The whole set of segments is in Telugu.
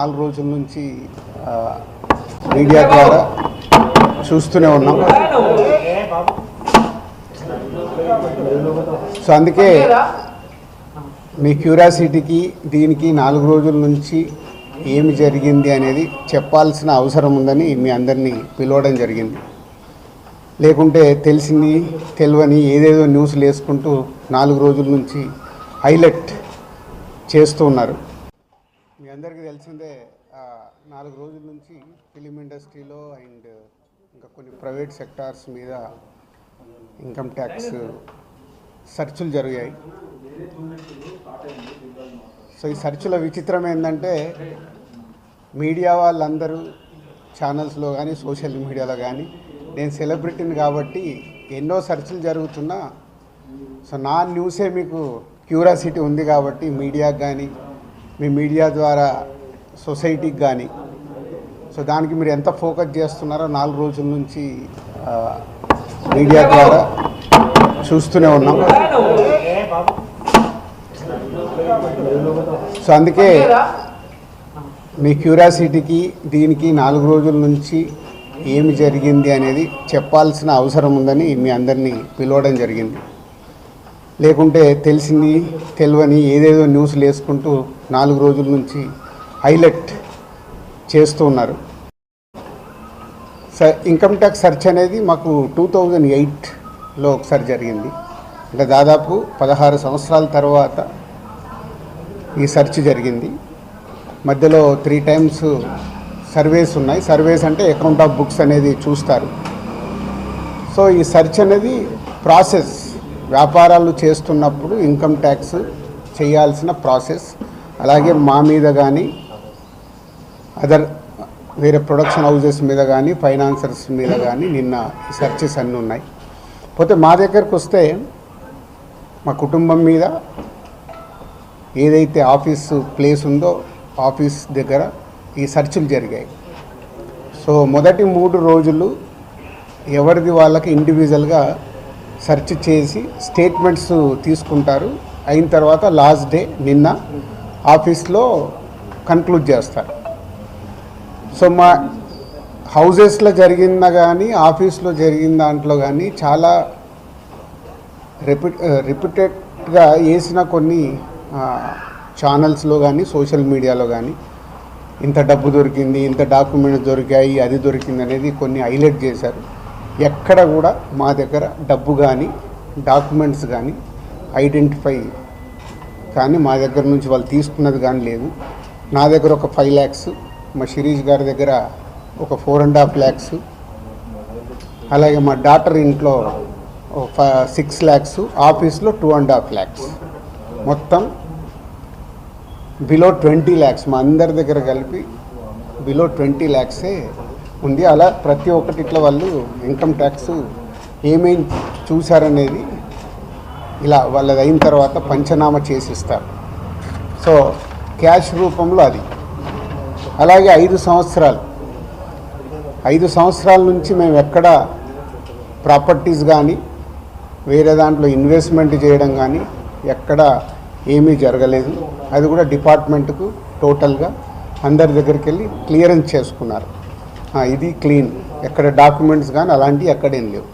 4 రోజుల నుంచి మీడియా ద్వారా చూస్తూనే ఉన్నాం. సో అందుకే మీ క్యూరియాసిటీకి దీనికి 4 రోజుల నుంచి ఏమి జరిగింది అనేది చెప్పాల్సిన అవసరం ఉందని మీ అందరినీ పిలవడం జరిగింది. లేకుంటే తెలియని ఏదేదో న్యూస్లు వేసుకుంటూ 4 రోజుల నుంచి హైలైట్ చేస్తూ ఉన్నారు. మీ అందరికీ తెలిసిందే 4 రోజుల నుంచి ఫిలిం ఇండస్ట్రీలో అండ్ ఇంకా కొన్ని ప్రైవేట్ సెక్టార్స్ మీద ఇన్కమ్ ట్యాక్స్ సెర్చులు జరిగాయి. సో ఈ సెర్చుల విచిత్రం ఏంటంటే మీడియా వాళ్ళందరూ ఛానల్స్లో కానీ సోషల్ మీడియాలో కానీ నేను సెలబ్రిటీని కాబట్టి ఎన్నో సెర్చులు జరుగుతున్నా సో నా న్యూసే మీకు క్యూరియాసిటీ ఉంది కాబట్టి మీడియాకి కానీ మీ మీడియా ద్వారా సొసైటీకి కానీ సో దానికి మీరు ఎంత ఫోకస్ చేస్తున్నారో 4 రోజుల నుంచి మీడియా ద్వారా చూస్తూనే ఉన్నాం. సో అందుకే మీ క్యూరియాసిటీకి దీనికి 4 రోజుల నుంచి ఏమి జరిగింది అనేది చెప్పాల్సిన అవసరం ఉందని మీ అందరినీ పిలవడం జరిగింది. లేకుంటే తెలియని ఏదేదో న్యూస్లు వేసుకుంటూ 4 రోజుల నుంచి హైలైట్ చేస్తూ ఉన్నారు. ఇన్కమ్ ట్యాక్స్ సెర్చ్ అనేది మాకు 2008లో ఒకసారి జరిగింది. అంటే దాదాపు 16 సంవత్సరాల తర్వాత ఈ సెర్చ్ జరిగింది. మధ్యలో 3 టైమ్స్ సర్వేస్ ఉన్నాయి. సర్వేస్ అంటే అకౌంట్ ఆఫ్ బుక్స్ అనేది చూస్తారు. సో ఈ సెర్చ్ అనేది ప్రాసెస్, వ్యాపారాలు చేస్తున్నప్పుడు ఇన్కమ్ ట్యాక్స్ చేయాల్సిన ప్రాసెస్. అలాగే మా మీద కానీ అదర్ వేరే ప్రొడక్షన్ హౌజెస్ మీద కానీ ఫైనాన్సర్స్ మీద కానీ నిన్న సెర్చెస్ అన్నీ ఉన్నాయి. పోతే మా దగ్గరకు వస్తే మా కుటుంబం మీద ఏదైతే ఆఫీసు ప్లేస్ ఉందో ఆఫీస్ దగ్గర ఈ సెర్చులు జరిగాయి. సో మొదటి 3 రోజులు ఎవరిది వాళ్ళకి ఇండివిజువల్గా సెర్చ్ చేసి స్టేట్మెంట్స్ తీసుకుంటారు. అయిన తర్వాత లాస్ట్ డే నిన్న ఆఫీస్లో కన్క్లూడ్ చేస్తారు. సో మా హౌజెస్లో జరిగిన కానీ ఆఫీస్లో జరిగిన దాంట్లో కానీ చాలా రిపీటెడ్గా వేసిన కొన్ని ఛానల్స్లో కానీ సోషల్ మీడియాలో కానీ ఇంత డబ్బు దొరికింది, ఇంత డాక్యుమెంట్స్ దొరికాయి, అది దొరికింది అనేది కొన్ని హైలైట్ చేశారు. ఎక్కడ కూడా మా దగ్గర డబ్బు కానీ డాక్యుమెంట్స్ కానీ ఐడెంటిఫై కానీ మా దగ్గర నుంచి వాళ్ళు తీసుకున్నది కానీ లేదు. నా దగ్గర ఒక 5 lakhs, మా శిరీష్ గారి దగ్గర ఒక 4.5 lakhs, అలాగే మా డాటర్ ఇంట్లో 6 lakhs, ఆఫీస్లో 2.5 lakhs, మొత్తం బిలో 20 lakhs మా అందరి దగ్గర కలిపి బిలో 20 lakhs ఉంది. అలా ప్రతి ఒక్కటి ఇట్లా వాళ్ళు ఇన్కమ్ ట్యాక్స్ ఏమేమి చూశారనేది ఇలా వాళ్ళది అయిన తర్వాత పంచనామా చేసిస్తారు. సో క్యాష్ రూపంలో అది. అలాగే 5 సంవత్సరాల నుంచి మేము ఎక్కడ ప్రాపర్టీస్ కానీ వేరే దాంట్లో ఇన్వెస్ట్మెంట్ చేయడం కానీ ఎక్కడ ఏమీ జరగలేదు. అది కూడా డిపార్ట్మెంట్కు టోటల్గా అందరి దగ్గరికి వెళ్ళి క్లియరెన్స్ చేసుకున్నారు. ఇది క్లీన్, ఎక్కడ డాక్యుమెంట్స్ కానీ అలాంటివి ఎక్కడేం లేవు.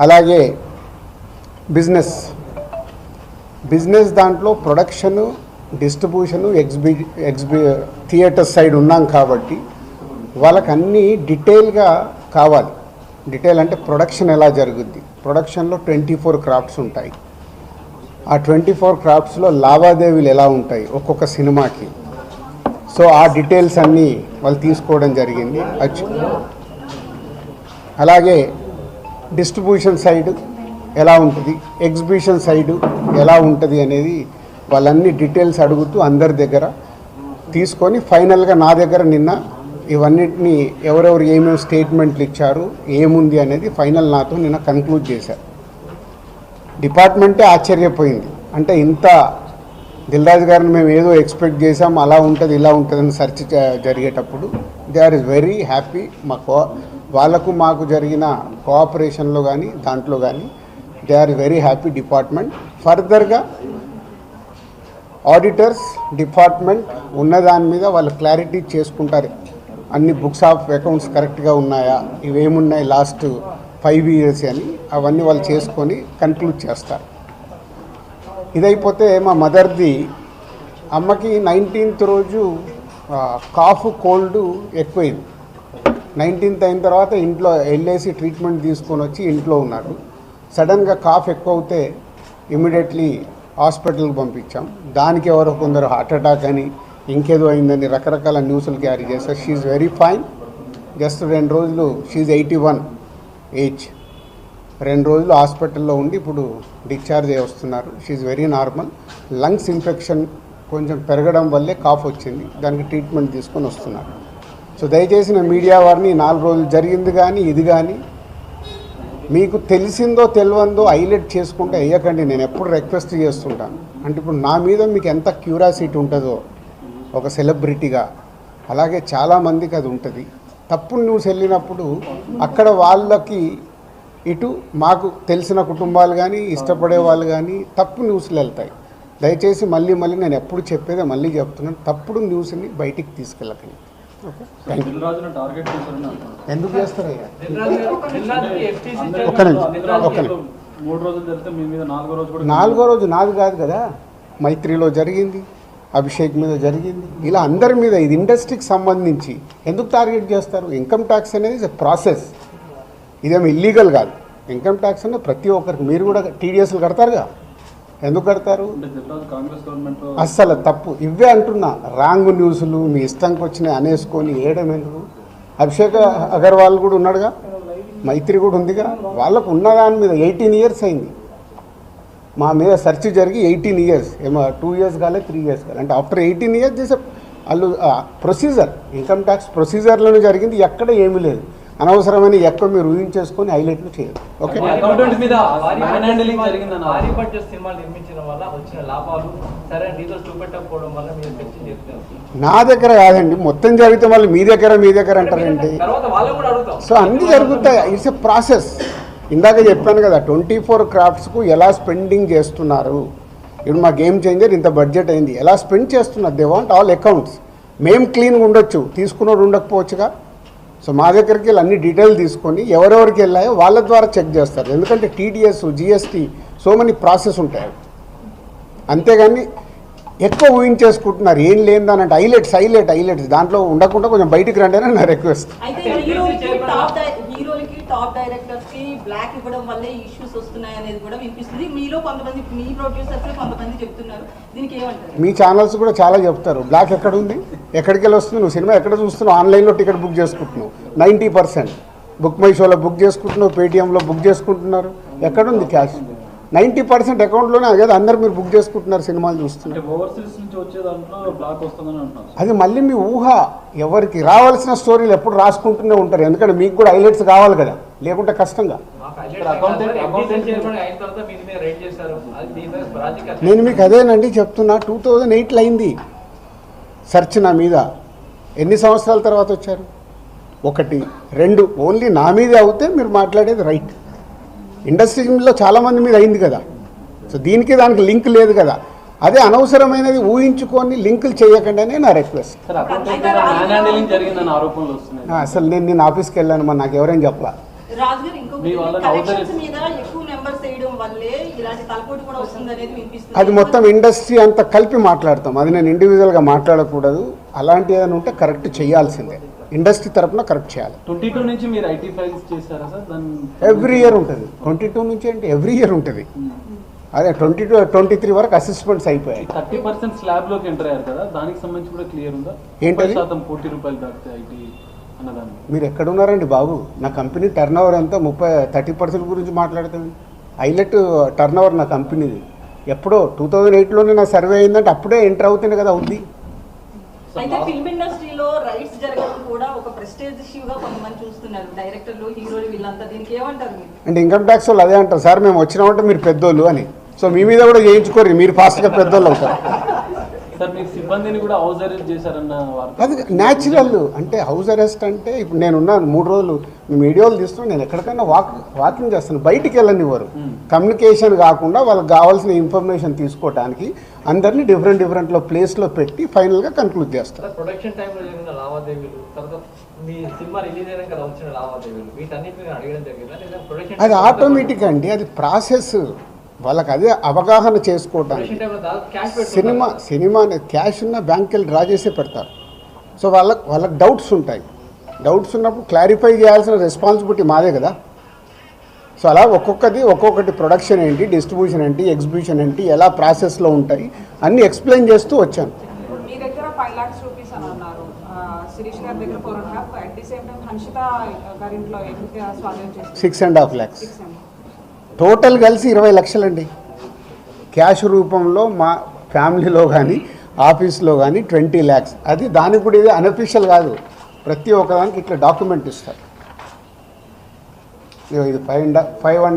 అలాగే బిజినెస్ దాంట్లో ప్రొడక్షను, డిస్ట్రిబ్యూషను, థియేటర్ సైడ్ ఉన్నాం కాబట్టి వాళ్ళకి అన్నీ డీటెయిల్గా కావాలి. డీటెయిల్ అంటే ప్రొడక్షన్ ఎలా జరుగుద్ది, ప్రొడక్షన్లో 24 క్రాఫ్ట్స్ ఉంటాయి. ఆ 24 క్రాఫ్ట్స్లో లావాదేవీలు ఎలా ఉంటాయి ఒక్కొక్క సినిమాకి. సో ఆ డీటెయిల్స్ అన్నీ వాళ్ళు తీసుకోవడం జరిగింది. అలాగే డిస్ట్రిబ్యూషన్ సైడ్ ఎలా ఉంటుంది, ఎగ్జిబిషన్ సైడు ఎలా ఉంటుంది అనేది వాళ్ళన్ని డీటెయిల్స్ అడుగుతూ అందరి దగ్గర తీసుకొని ఫైనల్గా నా దగ్గర నిన్న ఇవన్నిటిని ఎవరెవరు ఏమేమి స్టేట్మెంట్లు ఇచ్చారు, ఏముంది అనేది ఫైనల్ నాతో నిన్న కన్క్లూడ్ చేశారు. డిపార్ట్మెంటే ఆశ్చర్యపోయింది. అంటే ఇంత దిల్రాజ్ గారిని మేము ఏదో ఎక్స్పెక్ట్ చేసాం, అలా ఉంటుంది ఇలా ఉంటుందని సెర్చ్ జరిగేటప్పుడు దే ఆర్ వెరీ హ్యాపీ. వాళ్ళకు మాకు జరిగిన కోఆపరేషన్లో కానీ దాంట్లో కానీ they are very happy department. ఫర్దర్గా ఆడిటర్స్ డిపార్ట్మెంట్ ఉన్నదాని మీద వాళ్ళు క్లారిటీ చేసుకుంటారు. అన్ని బుక్స్ ఆఫ్ అకౌంట్స్ కరెక్ట్గా ఉన్నాయా, ఇవేమున్నాయి లాస్ట్ 5 years అని అవన్నీ వాళ్ళు చేసుకొని కన్క్లూడ్ చేస్తారు. ఇదైపోతే మా మదర్ది అమ్మకి 19th రోజు కాఫ్ కోల్డ్ ఎక్కువైంది. 19th అయిన తర్వాత ఇంట్లో వెళ్ళేసి ట్రీట్మెంట్ తీసుకొని వచ్చి ఇంట్లో ఉన్నారు. సడన్గా కాఫ్ ఎక్కువ అవుతే ఇమీడియట్లీ హాస్పిటల్కి పంపించాం. దానికి ఎవరో కొందరు హార్ట్ అటాక్ అని ఇంకేదో అయిందని రకరకాల న్యూస్లు క్యారీ చేస్తారు. She very fine. జస్ట్ 2 రోజులు షీఈ్ 81 ఏజ్. 2 రోజులు హాస్పిటల్లో ఉండి ఇప్పుడు డిశ్చార్జ్ అయ్యి వస్తున్నారు. She very normal. Lungs infection కొంచెం పెరగడం వల్లే కాఫ్ వచ్చింది. దానికి ట్రీట్మెంట్ తీసుకొని వస్తున్నారు. సో దయచేసి నా మీడియా వారిని 4 రోజులు జరిగింది కానీ ఇది కానీ మీకు తెలిసిందో తెలియందో హైలైట్ చేసుకుంటే వేయకండి. నేను ఎప్పుడు రిక్వెస్ట్ చేస్తుంటాను. అంటే ఇప్పుడు నా మీద మీకు ఎంత క్యూరియాసిటీ ఉంటుందో ఒక సెలబ్రిటీగా, అలాగే చాలామందికి అది ఉంటుంది. తప్పుడు న్యూస్ వెళ్ళినప్పుడు అక్కడ వాళ్ళకి ఇటు మాకు తెలిసిన కుటుంబాలు కానీ ఇష్టపడే వాళ్ళు కానీ తప్పు న్యూస్లు వెళ్తాయి. దయచేసి మళ్ళీ నేను ఎప్పుడు చెప్పేదే మళ్ళీ చెప్తున్నాను, తప్పుడు న్యూస్ని బయటికి తీసుకెళ్ళకండి. Okay, thank you. ఎందుకు చేస్తారయ్యా? ఒక్క నిమిషం. 4వ రోజు నాది కాదు కదా, మైత్రిలో జరిగింది, అభిషేక్ మీద జరిగింది, ఇలా అందరి మీద. ఇది ఇండస్ట్రీకి సంబంధించి ఎందుకు టార్గెట్ చేస్తారు? ఇన్కమ్ ట్యాక్స్ అనేది ప్రాసెస్, ఇదేమో ఇల్లీగల్ కాదు. ఇన్కమ్ ట్యాక్స్ అనేది ప్రతి ఒక్కరికి, మీరు కూడా టీడీఎస్లు కడతారుగా, ఎందుకు కడతారు? అస్సలు తప్పు. ఇవే అంటున్నా, రాంగ్ న్యూస్లు మీ ఇష్టంకి వచ్చినాయి అనేసుకొని వేయడం ఎందుకు? అభిషేక్ అగర్వాల్ కూడా ఉన్నాడుగా, మైత్రి కూడా ఉందిగా, వాళ్ళకు ఉన్నదాని మీద 18 years అయింది. మా మీద సెర్చ్ జరిగి 18 years, ఏమో 2 years కాలే 3 years కాలే. అంటే ఆఫ్టర్ 18 years చేసే వాళ్ళు ప్రొసీజర్, ఇన్కమ్ ట్యాక్స్ ప్రొసీజర్లోనే జరిగింది. ఎక్కడ ఏమీ లేదు. అనవసరమని ఎక్కువ మీరు ఊహించేసుకొని హైలైట్లు చేయరు. ఓకే, నా దగ్గర కాదండి, మొత్తం జరిగితే మళ్ళీ మీ దగ్గర అంటారండి. సో అన్నీ జరుగుతాయి. It's a process. ఇందాక చెప్పాను కదా, 24 craftsకు ఎలా స్పెండింగ్ చేస్తున్నారు. ఇప్పుడు మా గేమ్ చేంజర్ ఇంత బడ్జెట్ అయింది, ఎలా స్పెండ్ చేస్తున్నారు. They want all accounts. మేము క్లీన్గా ఉండొచ్చు, తీసుకున్నోడు ఉండకపోవచ్చుగా. సో మా దగ్గరికి వెళ్ళి అన్ని డీటెయిల్ తీసుకొని ఎవరెవరికి వెళ్ళాయో వాళ్ళ ద్వారా చెక్ చేస్తారు. ఎందుకంటే TDS, GST, so many process ఉంటాయి. అంతేగాని ఎక్కువ ఊహించేసుకుంటున్నారు. ఏం లేదని అంటే హైలైట్స్ దాంట్లో ఉండకుండా కొంచెం బయటికి రండి అని నా రిక్వెస్ట్. టాప్ డైరెక్టర్స్ కి బ్లాక్ ఇవ్వడం వల్లే ఇష్యూస్ వస్తున్నాయి అనేది కూడా వినిపిస్తుంది. మీలో కొంతమంది, మీ ప్రొడ్యూసర్స్ కొంతమంది చెప్తున్నారు. దీనికి ఏమంటారు? మీ ఛానల్స్ కూడా చాలా చెప్తారు. బ్లాక్ ఎక్కడ ఉంది, ఎక్కడికి వెళ్ళి వస్తుంది, నువ్వు సినిమా ఎక్కడ చూస్తున్నావు, ఆన్లైన్లో టికెట్ బుక్ చేసుకుంటున్నావు. 90% బుక్ మై షోలో బుక్ చేసుకుంటున్నావు, పేటీఎంలో బుక్ చేసుకుంటున్నారు. ఎక్కడుంది క్యాష్? 90% అకౌంట్లోనే కదా అందరు మీరు బుక్ చేసుకుంటున్నారు, సినిమాలు చూస్తున్నారు. అది మళ్ళీ మీ ఊహ. ఎవరికి రావాల్సిన స్టోరీలు ఎప్పుడు రాసుకుంటూనే ఉంటారు. ఎందుకంటే మీకు కూడా హైలైట్స్ కావాలి కదా, లేకుంటే కష్టంగా. నేను మీకు అదేనండి చెప్తున్నా, 2008లో అయింది సెర్చ్ నా మీద. ఎన్ని సంవత్సరాల తర్వాత వచ్చారు? 1, 2 ఓన్లీ నా మీదే అవుతే మీరు మాట్లాడేది రైట్. ఇండస్ట్రీలో చాలామంది మీద అయింది కదా. సో దానికి లింక్ లేదు కదా. అదే అనవసరమైనది ఊహించుకొని లింకులు చేయకండి అనే నా రిక్వెస్ట్. అసలు నేను ఆఫీస్కి వెళ్ళాను, మరి నాకు ఎవరైనా చెప్పాలా? అది మొత్తం ఇండస్ట్రీ అంతా కలిపి మాట్లాడతాం. అది నేను ఇండివిజువల్గా మాట్లాడకూడదు. అలాంటి ఏదైనా ఉంటే కరెక్ట్ చేయాల్సిందే. ఇండస్ట్రీ తరఫున కరెక్ట్ చేయాలి. 22 నుంచి మీరు ఐటీ ఫైల్స్ చేశారా సార్? ఎవ్రీ ఇయర్ ఉంటుంది. 22 నుంచి అంటే ఎవ్రీ ఇయర్ ఉంటుంది. అదే 22, 23 వరకు అసెస్మెంట్స్ అయిపోయాయి. 30% స్లాబ్లోకి ఎంటర్ అయ్యారు కదా, దానికి సంబంధించి కూడా క్లియర్ ఉందా? ఏంటది? 30 రూపాయలు దాటితే ఐటీ అన్నదాన్ని మీరు ఎక్కడున్నారండి బాబు? నా కంపెనీ టర్న్ ఓవర్ ఎంత 30% గురించి మాట్లాడతాను. హైలైట్ టర్న్ ఓవర్ నా కంపెనీది. ఎప్పుడో 2008లోనే నా సర్వే అయిందంటే అప్పుడే ఎంటర్ అవుతుంది కదా అవుద్ది. అయితే ఫిల్మ్ ఇండస్ట్రీలో రైట్స్ జరగడం కూడా ఒక ప్రెస్టేజ్ ఇష్యూగా కొంతమంది చూస్తున్నారు. డైరెక్టర్లు, హీరోలు వీళ్ళంతా దీనికి ఏమంటారు మీరు? అంటే ఇన్కమ్ ట్యాక్స్ వాళ్ళు అదే అంటారు, సార్ మేము వచ్చినామంటే మీరు పెద్దోళ్ళు అని. సో మీ మీద కూడా చేయించుకోరు, మీరు ఫాస్ట్గా పెద్దోళ్ళు అవుతారు. సార్ మీ సిబ్బందిని కూడా హౌస్ అరెస్ట్ చేశారన్న వార్త. అది న్యాచురల్. అంటే హౌస్ అరెస్ట్ అంటే ఇప్పుడు నేనున్నాను 3 రోజులు మీ వీడియోలు తీస్తున్నాను, నేను ఎక్కడికైనా వాకింగ్ చేస్తాను, బయటికి వెళ్ళనివ్వరు. కమ్యూనికేషన్ కాకుండా వాళ్ళకి కావాల్సిన ఇన్ఫర్మేషన్ తీసుకోవడానికి అందరినీ డిఫరెంట్లో ప్లేస్లో పెట్టి ఫైనల్గా కన్క్లూడ్ చేస్తారు. ప్రొడక్షన్ టైంలో జరిగిన లావాదేవీలు, తర్వాత మీ సినిమా రిలీజ్ అయినాక వచ్చిన లావాదేవీలు, వీటన్నిటిని అడగడం జరిగిందా లేదా ప్రొడక్షన్? అది ఆటోమేటిక్ అండి, అది ప్రాసెస్. వాళ్ళకి అదే అవగాహన చేసుకోవడానికి. సినిమా క్యాష్ ఉన్న బ్యాంక్కి వెళ్ళి డ్రా చేసే పెడతారు. సో వాళ్ళకి డౌట్స్ ఉంటాయి. డౌట్స్ ఉన్నప్పుడు క్లారిఫై చేయాల్సిన రెస్పాన్సిబిలిటీ మాదే కదా. సో అలా ఒక్కొక్కటి ప్రొడక్షన్ ఏంటి, డిస్ట్రిబ్యూషన్ ఏంటి, ఎగ్జిబిషన్ ఏంటి, ఎలా ప్రాసెస్లో ఉంటాయి అన్నీ ఎక్స్ప్లెయిన్ చేస్తూ వచ్చాను. మీ దగ్గర 5 lakhs రూపీస్ అని అన్నారు, శిరీష్ గారి దగ్గర 4.5, at the same time Hanshita గారింట్లో ఎంత స్వాధీనం చేస్తారు? 6.5 lakhs. టోటల్ కలిసి 20 లక్షలండి. క్యాష్ రూపంలో మా ఫ్యామిలీలో కానీ ఆఫీస్లో కానీ 20 lakhs. అది దానికి కూడా ఇది అన్అఫీషియల్ కాదు, ప్రతి ఒక్కదానికి ఇట్లా డాక్యుమెంట్ ఇస్తారు. ఇది 5